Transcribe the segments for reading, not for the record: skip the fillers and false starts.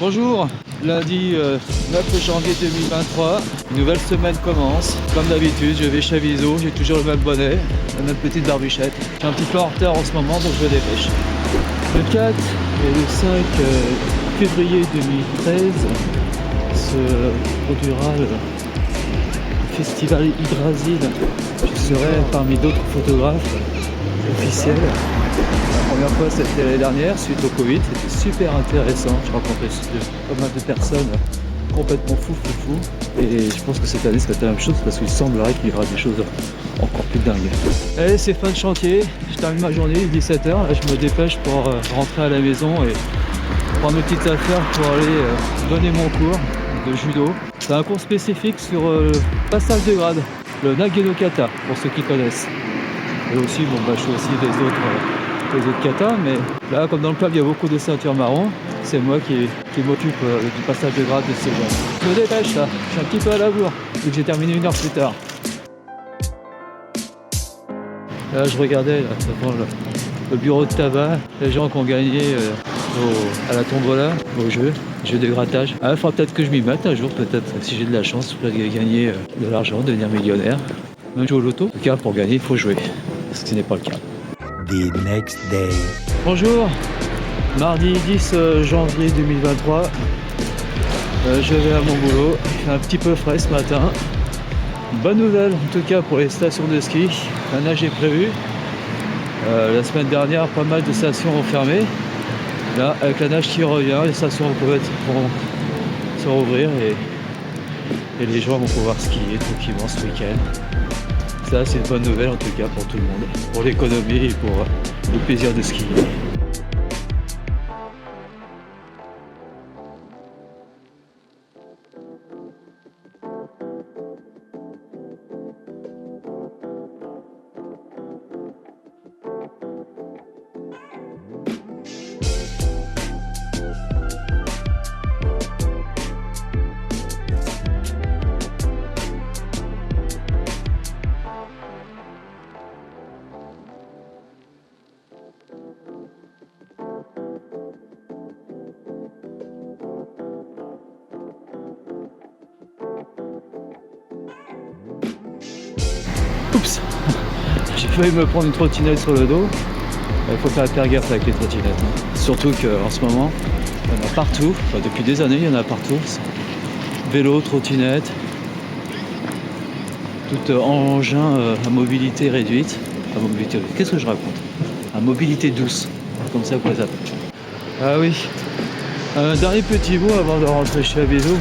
Bonjour, lundi 9 janvier 2023, une nouvelle semaine commence. Comme d'habitude, je vais chez Viso, j'ai toujours le même bonnet, la même petite barbichette. Je suis un petit peu en retard en ce moment, donc je me dépêche. Le 4 et le 5 février 2013 se produira le festival Hydrasil. Je serai parmi d'autres photographes officiels. La première fois c'était l'année dernière suite au Covid, c'était super intéressant, je rencontrais pas mal de personnes complètement fou. Et je pense que cette année ça va être la même chose parce qu'il semblerait qu'il y aura des choses encore plus dingues. Allez, c'est fin de chantier, je termine ma journée, il est 17h, là je me dépêche pour rentrer à la maison et prendre mes petites affaires pour aller donner mon cours de judo. C'est un cours spécifique sur le passage de grade, le Nage-no-kata pour ceux qui connaissent. Et aussi, je fais aussi les autres katas, mais là, comme dans le club, il y a beaucoup de ceintures marron, c'est moi qui m'occupe du passage de grade de ces gens. Je me dépêche là, je suis un petit peu à la bourre, vu que j'ai terminé 1 heure plus tard. Là, je regardais devant le bureau de tabac, les gens qui ont gagné à la tombola, au jeu de grattage. Il faudra peut-être que je m'y mette un jour, peut-être, si j'ai de la chance, je pourrais gagner de l'argent, devenir millionnaire. Même jouer au loto. En tout cas, pour gagner, il faut jouer, ce qui n'est pas le cas. The next day. Bonjour, mardi 10 janvier 2023. Je vais à mon boulot, il fait un petit peu frais ce matin. Bonne nouvelle en tout cas pour les stations de ski, la neige est prévue. La semaine dernière, pas mal de stations ont fermé. Là, avec la neige qui revient, les stations pourront se rouvrir et les gens vont pouvoir skier tranquillement ce week-end. Ça, c'est une bonne nouvelle en tout cas pour tout le monde, pour l'économie et pour le plaisir de skier. Oups, j'ai failli me prendre une trottinette sur le dos. Il faut faire gaffe avec les trottinettes. Surtout qu'en ce moment, il y en a partout. Enfin, depuis des années, il y en a partout. Vélo, trottinette, tout engin à mobilité réduite. Qu'est-ce que je raconte? À mobilité douce, comme ça qu'on les appelle. Ah oui, un dernier petit mot avant de rentrer chez Viso.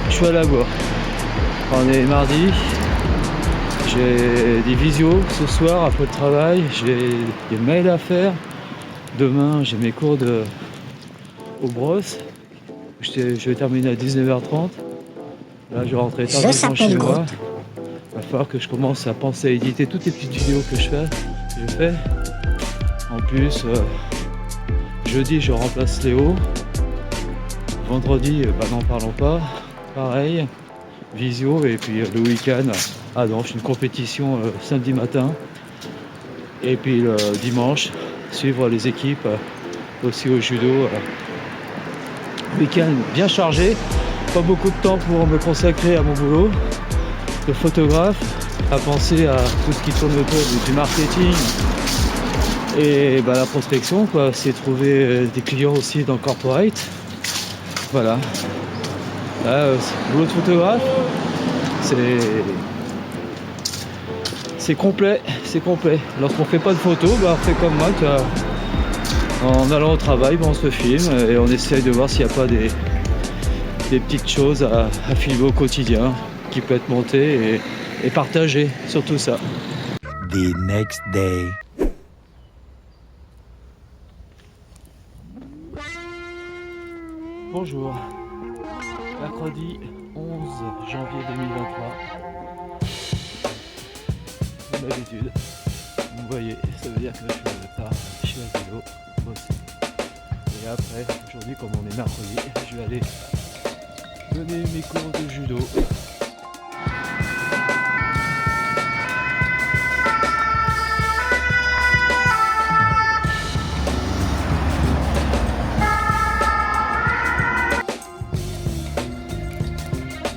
Je suis à la bourre. On est mardi. J'ai des visios ce soir après le travail, j'ai des mails à faire. Demain, j'ai mes cours aux brosses. Je vais terminer à 19h30. Là, je vais rentrer tardivement chez moi. Il va falloir que je commence à penser à éditer toutes les petites vidéos que je fais. En plus, jeudi, je remplace Léo. Vendredi, n'en parlons pas. Pareil, visio. Et puis le week-end, je fais une compétition samedi matin. Et puis le dimanche, suivre les équipes aussi au judo. Week-end bien chargé, pas beaucoup de temps pour me consacrer à mon boulot de photographe, à penser à tout ce qui tourne autour du marketing et la prospection, c'est trouver des clients aussi dans le corporate. Voilà. Là, boulot de photographe, c'est complet. Lorsqu'on fait pas de photos, on fait comme moi, en allant au travail, on se filme et on essaye de voir s'il n'y a pas des petites choses à filmer au quotidien qui peut être montées et partagées, surtout ça. The next day. Bonjour, mercredi 11 janvier 2023. Comme d'habitude, vous voyez, ça veut dire que je suis à vélo, bosser. Et après, aujourd'hui, comme on est mercredi, je vais aller donner mes cours de judo.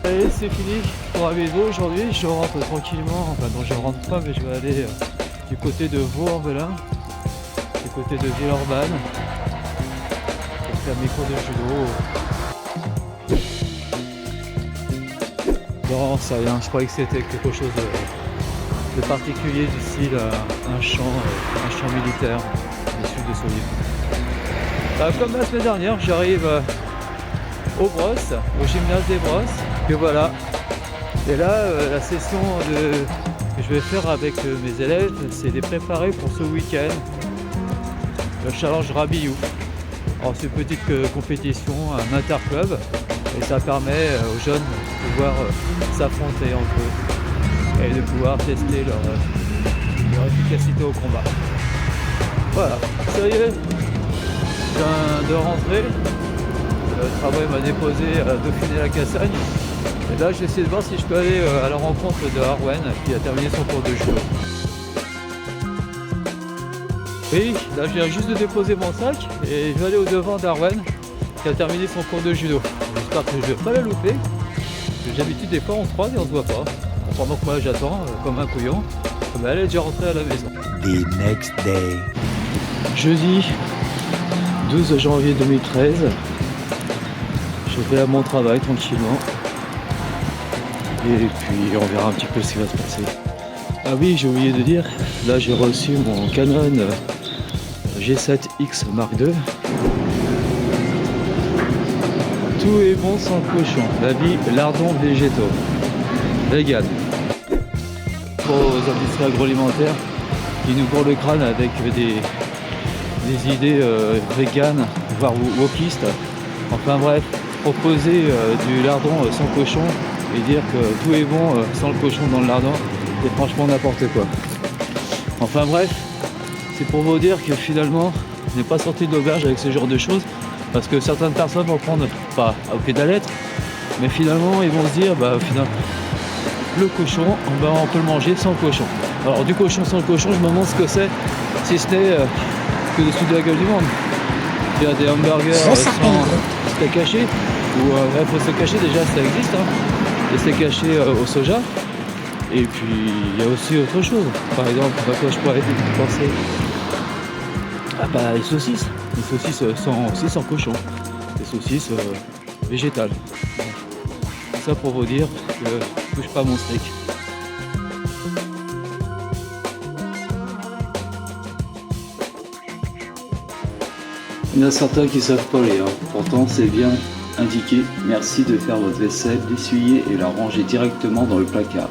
Allez, c'est fini pour Aviso aujourd'hui. Je rentre tranquillement. Enfin, non, je rentre pas, mais je vais aller du côté de Vaux-en-Velin, du côté de Villeurbanne, pour faire mes cours de judo. Non, ça rien. Je croyais que c'était quelque chose de particulier du style un champ militaire du sud de Solive. Comme la semaine dernière, j'arrive aux Brosses, au gymnase des Brosses, et voilà. Et là, la session que je vais faire avec mes élèves, c'est les préparer pour ce week-end, le challenge Rabillou. Alors c'est une petite compétition, un interclub, et ça permet aux jeunes de pouvoir s'affronter entre eux et de pouvoir tester leur efficacité au combat. Voilà, ça y est, je viens de rentrer. Le travail m'a déposé à Dauphiné-la-Cassagne. Et là, je vais essayer de voir si je peux aller à la rencontre de Arwen qui a terminé son cours de judo. Oui, là, je viens juste de déposer mon sac et je vais aller au devant d'Arwen qui a terminé son cours de judo. J'espère que je ne vais pas la louper. Parce que d'habitude, des fois, on se croise et on se voit pas. Pendant que moi, j'attends comme un couillon. Ben, elle est déjà rentrée à la maison. The next day. Jeudi 12 janvier 2013. Je vais à mon travail tranquillement. Et puis on verra un petit peu ce qui va se passer. Ah oui, j'ai oublié de dire, là j'ai reçu mon Canon G7X Mark II. Tout est bon sans cochon. La vie, lardons végétaux. Vegan. Pour aux industries agroalimentaires qui nous bourrent le crâne avec des idées véganes, voire wokistes. Enfin bref, proposer du lardon sans cochon et dire que tout est bon sans le cochon dans le lardon, c'est franchement n'importe quoi. Enfin bref, c'est pour vous dire que finalement, je n'ai pas sorti de l'auberge avec ce genre de choses, parce que certaines personnes vont prendre, pas au pied de la lettre, mais finalement ils vont se dire, finalement, le cochon, on peut le manger sans cochon. Alors du cochon sans le cochon, je me demande ce que c'est, si ce n'est que dessous de la gueule du monde. Il y a des hamburgers sans steak haché, ou il faut steak haché déjà, ça existe, hein. Des steaks hachés au soja. Et puis il y a aussi autre chose. Par exemple, à quoi je pourrais penser? Les saucisses. Les saucisses aussi sans cochon. Des saucisses végétales. Ça pour vous dire que je touche pas à mon steak. Il y en a certains qui savent pas lire, pourtant c'est bien indiqué. Merci de faire votre vaisselle, d'essuyer et la ranger directement dans le placard.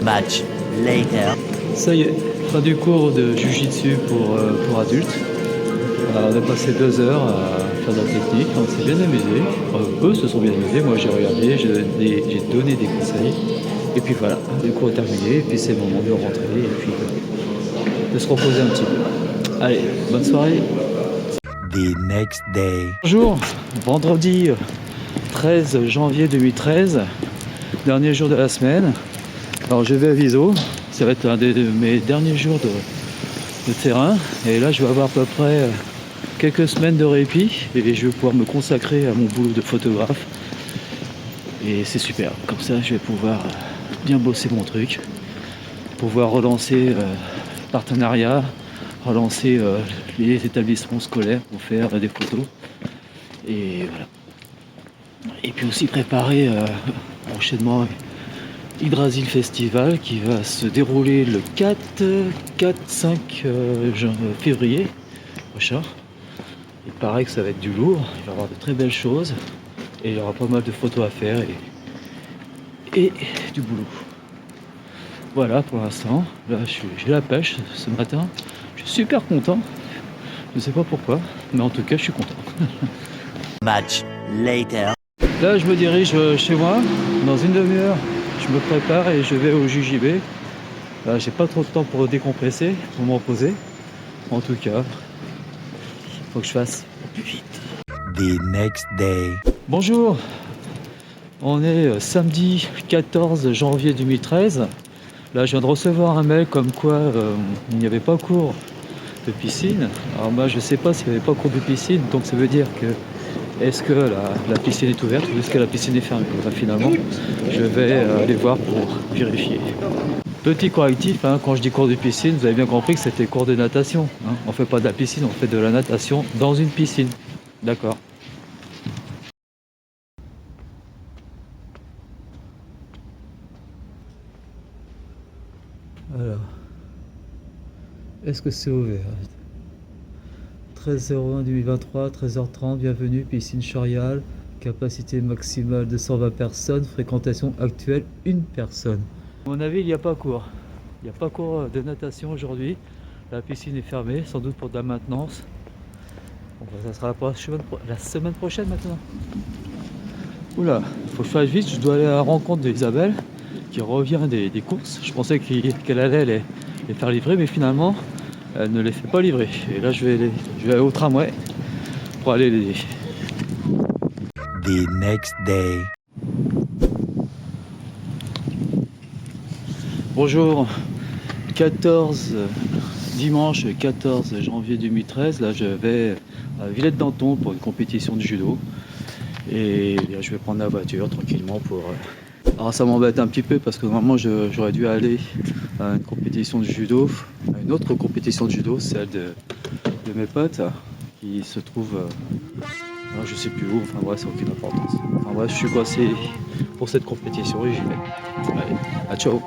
Much later. Ça y est, fin du cours de Jiu-Jitsu pour adultes. On a passé 2 heures à faire de la technique, on s'est bien amusé. Eux se sont bien amusés, moi j'ai regardé, j'ai donné des conseils. Et puis voilà, le cours est terminé, et puis c'est le moment de rentrer et puis de se reposer un petit peu. Allez, bonne soirée. The next day. Bonjour, vendredi 13 janvier 2013, dernier jour de la semaine. Alors je vais à Viso, ça va être un de mes derniers jours de terrain. Et là je vais avoir à peu près quelques semaines de répit et je vais pouvoir me consacrer à mon boulot de photographe. Et c'est super, comme ça je vais pouvoir bien bosser mon truc, pouvoir relancer partenariat, relancer les établissements scolaires pour faire des photos et voilà. Et puis aussi préparer prochainement Yggdrasil Festival qui va se dérouler le 4-5 février prochain. Il paraît que ça va être du lourd, il va y avoir de très belles choses et il y aura pas mal de photos à faire et du boulot. Voilà pour l'instant, là j'ai la pêche ce matin. Je suis super content, je ne sais pas pourquoi, mais en tout cas je suis content. Much later. Là je me dirige chez moi, dans une demi-heure je me prépare et je vais au JJB. Là j'ai pas trop de temps pour décompresser, pour me reposer. En tout cas, il faut que je fasse plus vite. The next day. Bonjour, on est samedi 14 janvier 2013. Là, je viens de recevoir un mail comme quoi il n'y avait pas cours de piscine. Alors moi, je sais pas s'il n'y avait pas cours de piscine, donc ça veut dire que est-ce que la piscine est ouverte ou est-ce que la piscine est fermée. Enfin, finalement, je vais aller voir pour vérifier. Petit correctif, hein, quand je dis cours de piscine, vous avez bien compris que c'était cours de natation. Hein. On fait pas de la piscine, on fait de la natation dans une piscine. D'accord. Alors, est-ce que c'est ouvert? 13/01/2023, 13h30, bienvenue, piscine Chorial, capacité maximale 220 personnes, fréquentation actuelle 1 personne. À mon avis, il n'y a pas cours. Il n'y a pas cours de natation aujourd'hui. La piscine est fermée, sans doute pour de la maintenance. Bon, ça sera la semaine prochaine maintenant. Oula, il faut que je fasse vite, je dois aller à la rencontre d'Isabelle qui revient des courses. Je pensais qu'elle allait les faire livrer, mais finalement, elle ne les fait pas livrer. Et là, je vais aller au tramway pour aller l'aider. The next day. Bonjour, dimanche 14 janvier 2013. Là, je vais à Villette-Danton pour une compétition de judo. Et là, je vais prendre la voiture tranquillement pour... Alors ça m'embête un petit peu parce que normalement j'aurais dû aller à une compétition de judo, à une autre compétition de judo, celle de mes potes qui se trouve, alors je sais plus où, enfin bref, c'est aucune importance. Enfin bref, je suis passé pour cette compétition et j'y vais. Allez, à ciao.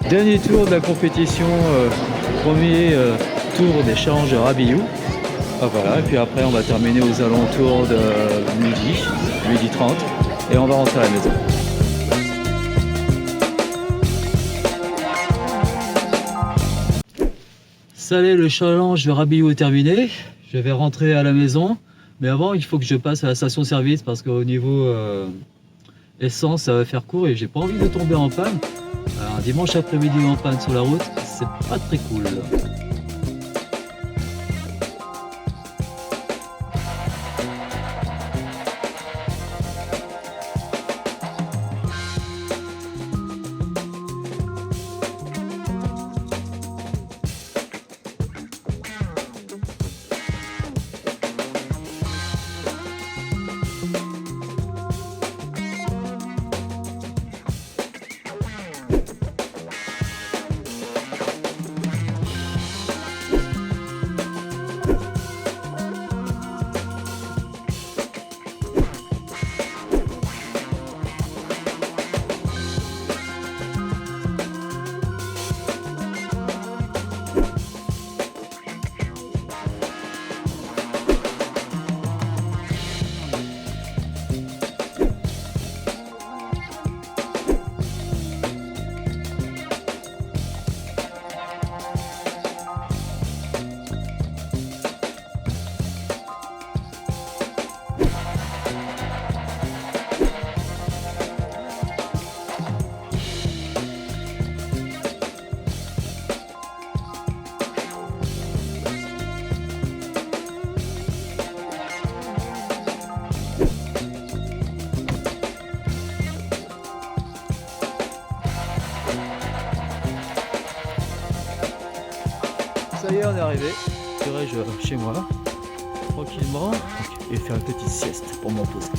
Dernier tour de la compétition, premier tour des challenges Rabillou. Ah, voilà, et puis après on va terminer aux alentours de midi 30, et on va rentrer à la maison. Ça y est, le challenge de Rabillou est terminé. Je vais rentrer à la maison, mais avant il faut que je passe à la station-service parce qu'au niveau essence ça va faire court et j'ai pas envie de tomber en panne. Un dimanche après-midi en panne sur la route, c'est pas très cool. Ça y est, on est arrivé. Je chez moi, tranquillement, et faire une petite sieste pour m'en poser.